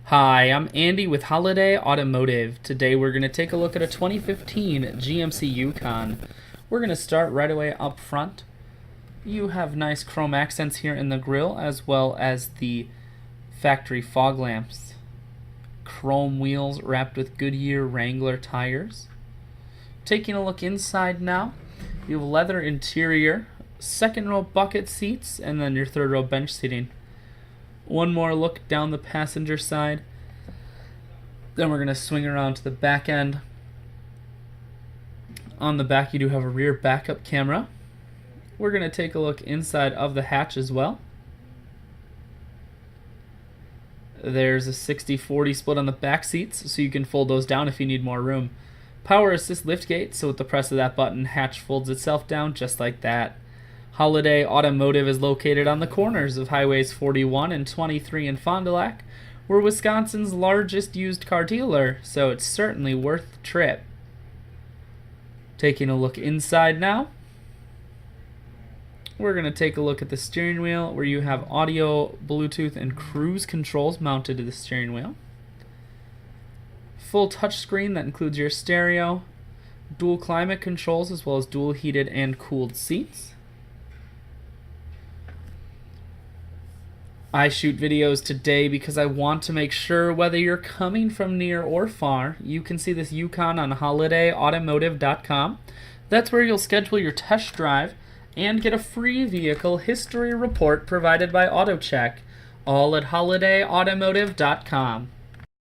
Hi, I'm Andy with Holiday Automotive. Today we're going to take a look at a 2015 GMC Yukon. We're going to start right away up front. You have nice chrome accents here in the grille as well as the factory fog lamps. Chrome wheels wrapped with Goodyear Wrangler tires. Taking a look inside now, you have leather interior, second row bucket seats, and then your third row bench seating. One more look down the passenger side. Then we're going to swing around to the back end. On the back you do have a rear backup camera. We're going to take a look inside of the hatch as well. There's a 60-40 split on the back seats, so you can fold those down if you need more room. Power assist liftgate, so with the press of that button, hatch folds itself down just like that. Holiday Automotive is located on the corners of Highways 41 and 23 in Fond du Lac. We're Wisconsin's largest used car dealer, so it's certainly worth the trip. Taking a look inside now, we're going to take a look at the steering wheel where you have audio, Bluetooth, and cruise controls mounted to the steering wheel. Full touchscreen that includes your stereo, dual climate controls as well as dual heated and cooled seats. I shoot videos today because I want to make sure whether you're coming from near or far, you can see this Yukon on holidayautomotive.com. That's where you'll schedule your test drive and get a free vehicle history report provided by AutoCheck, all at holidayautomotive.com.